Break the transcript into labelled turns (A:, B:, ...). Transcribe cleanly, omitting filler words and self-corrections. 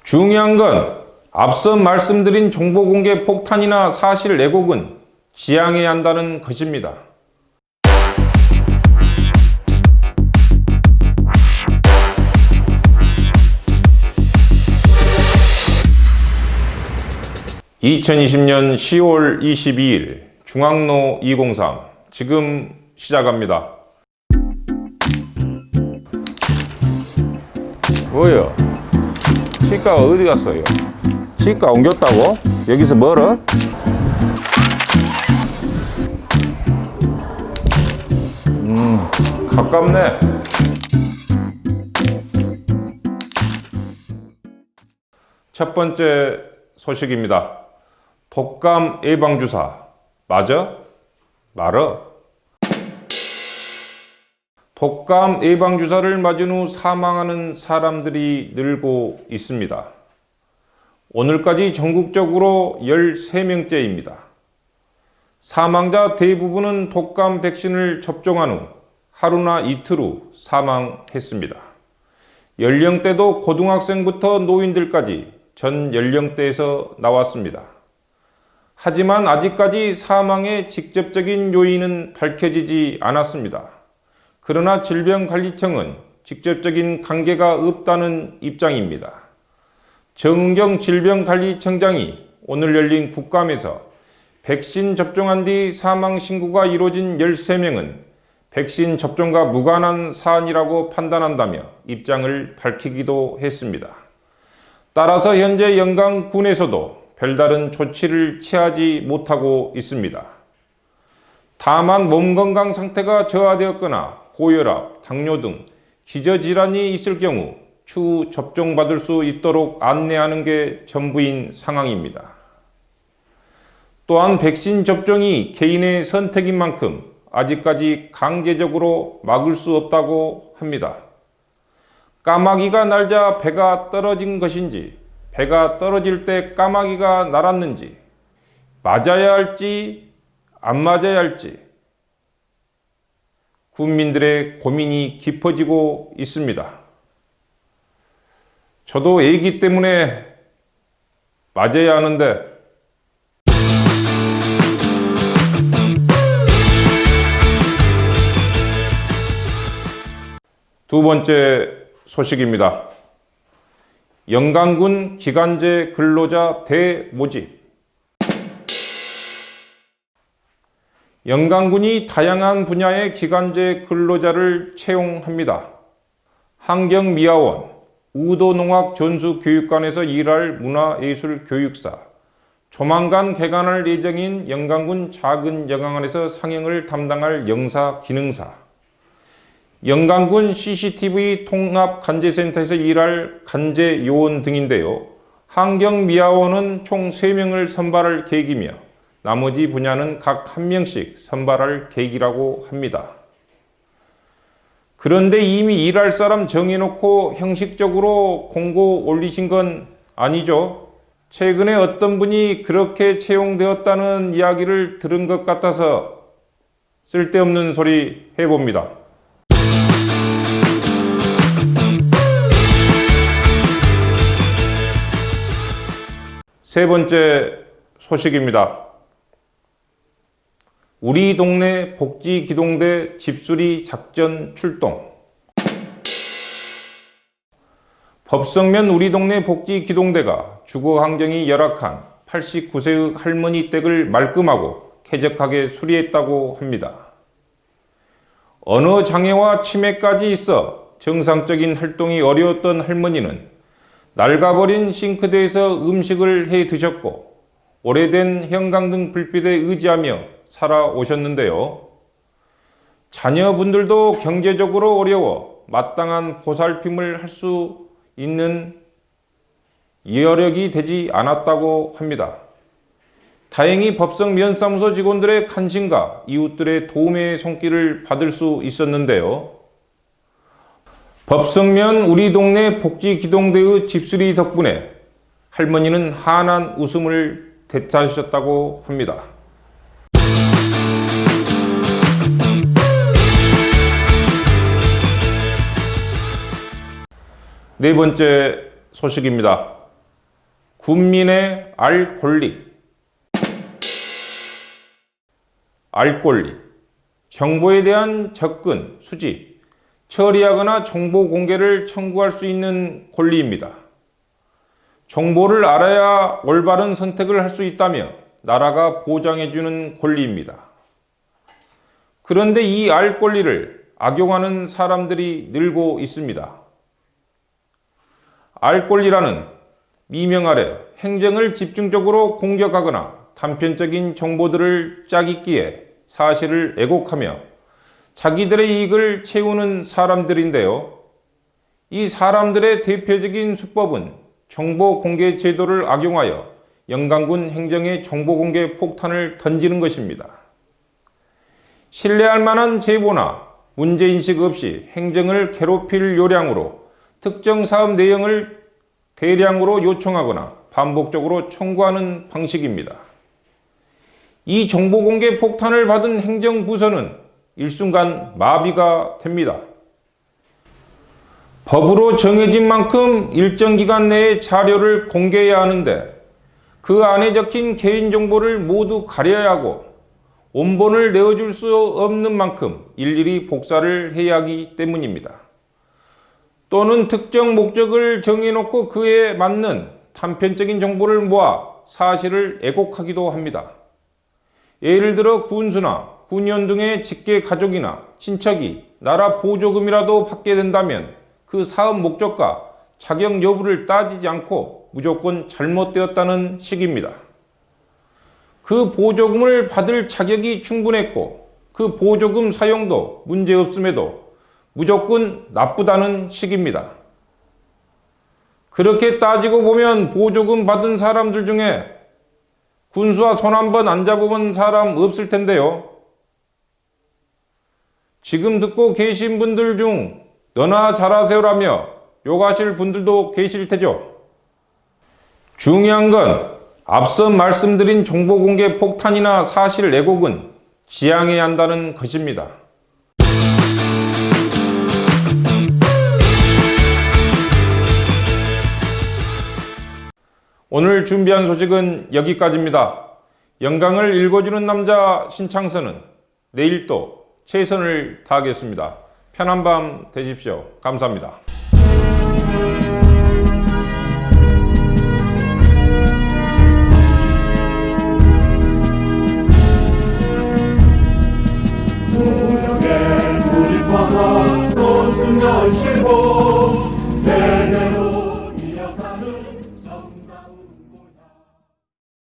A: 중요한 건 앞서 말씀드린 정보공개 폭탄이나 사실 왜곡은 지양해야 한다는 것입니다. (2020년 10월 22일) 중앙로 203 지금 시작합니다. 뭐요? 치과가 어디 갔어요? 치과 옮겼다고? 여기서 멀어? 가깝네. 첫 번째 소식입니다. 독감 예방주사 맞아? 말어? 독감 예방주사를 맞은 후 사망하는 사람들이 늘고 있습니다. 오늘까지 전국적으로 13명째입니다. 사망자 대부분은 독감 백신을 접종한 후 하루나 이틀 후 사망했습니다. 연령대도 고등학생부터 노인들까지 전 연령대에서 나왔습니다. 하지만 아직까지 사망의 직접적인 요인은 밝혀지지 않았습니다. 그러나 질병관리청은 직접적인 관계가 없다는 입장입니다. 정은경 질병관리청장이 오늘 열린 국감에서 백신 접종한 뒤 사망 신고가 이루어진 13명은 백신 접종과 무관한 사안이라고 판단한다며 입장을 밝히기도 했습니다. 따라서 현재 영광군에서도 별다른 조치를 취하지 못하고 있습니다. 다만 몸 건강 상태가 저하되었거나 고혈압, 당뇨 등 기저질환이 있을 경우 추후 접종받을 수 있도록 안내하는 게 전부인 상황입니다. 또한 백신 접종이 개인의 선택인 만큼 아직까지 강제적으로 막을 수 없다고 합니다. 까마귀가 날자 배가 떨어진 것인지, 배가 떨어질 때 까마귀가 날았는지, 맞아야 할지 안 맞아야 할지 국민들의 고민이 깊어지고 있습니다. 저도 애기 때문에 맞아야 하는데 두 번째 소식입니다. 영광군 기간제 근로자 대모집. 영광군이 다양한 분야의 기간제 근로자를 채용합니다. 환경미화원, 우도농학전수교육관에서 일할 문화예술교육사, 조만간 개관할 예정인 영광군 작은 영화관에서 상영을 담당할 영사기능사, 영광군 CCTV 통합간제센터에서 일할 간제요원 등인데요. 환경미화원은 총 3명을 선발할 계획이며 나머지 분야는 각 1명씩 선발할 계획이라고 합니다. 그런데 이미 일할 사람 정해놓고 형식적으로 공고 올리신 건 아니죠? 최근에 어떤 분이 그렇게 채용되었다는 이야기를 들은 것 같아서 쓸데없는 소리 해봅니다. 세 번째 소식입니다. 우리 동네 복지기동대 집수리 작전 출동. 법성면 우리 동네 복지기동대가 주거 환경이 열악한 89세의 할머니 댁을 말끔하고 쾌적하게 수리했다고 합니다. 언어 장애와 치매까지 있어 정상적인 활동이 어려웠던 할머니는 낡아버린 싱크대에서 음식을 해 드셨고 오래된 형광등 불빛에 의지하며 살아오셨는데요. 자녀분들도 경제적으로 어려워 마땅한 보살핌을 할 수 있는 여력이 되지 않았다고 합니다. 다행히 법성 면사무소 직원들의 관심과 이웃들의 도움의 손길을 받을 수 있었는데요. 법성면 우리 동네 복지기동대의 집수리 덕분에 할머니는 환한 웃음을 되찾으셨다고 합니다. 네 번째 소식입니다. 군민의 알 권리. 알 권리. 정보에 대한 접근, 수집, 처리하거나 정보 공개를 청구할 수 있는 권리입니다. 정보를 알아야 올바른 선택을 할 수 있다며 나라가 보장해주는 권리입니다. 그런데 이 알 권리를 악용하는 사람들이 늘고 있습니다. 알 권리라는 미명 아래 행정을 집중적으로 공격하거나 단편적인 정보들을 짜깁기에 사실을 왜곡하며 자기들의 이익을 채우는 사람들인데요. 이 사람들의 대표적인 수법은 정보 공개 제도를 악용하여 영강군 행정의 정보 공개 폭탄을 던지는 것입니다. 신뢰할 만한 제보나 문제인식 없이 행정을 괴롭힐 요량으로 특정 사업 내용을 대량으로 요청하거나 반복적으로 청구하는 방식입니다. 이 정보 공개 폭탄을 받은 행정부서는 일순간 마비가 됩니다. 법으로 정해진 만큼 일정 기간 내에 자료를 공개해야 하는데 그 안에 적힌 개인정보를 모두 가려야 하고 원본을 내어줄 수 없는 만큼 일일이 복사를 해야 하기 때문입니다. 또는 특정 목적을 정해놓고 그에 맞는 단편적인 정보를 모아 사실을 왜곡하기도 합니다. 예를 들어 군수나 군의원 등의 직계 가족이나 친척이 나라 보조금이라도 받게 된다면 그 사업 목적과 자격 여부를 따지지 않고 무조건 잘못되었다는 식입니다. 그 보조금을 받을 자격이 충분했고 그 보조금 사용도 문제없음에도 무조건 나쁘다는 식입니다. 그렇게 따지고 보면 보조금 받은 사람들 중에 군수와 손 한 번 안 잡아본 사람 없을 텐데요. 지금 듣고 계신 분들 중 너나 잘하세요라며 욕하실 분들도 계실 테죠. 중요한 건 앞서 말씀드린 정보 공개 폭탄이나 사실 왜곡은 지양해야 한다는 것입니다. 오늘 준비한 소식은 여기까지입니다. 영광을 읽어주는 남자 신창선은 내일 또 최선을 다하겠습니다. 편한 밤 되십시오. 감사합니다.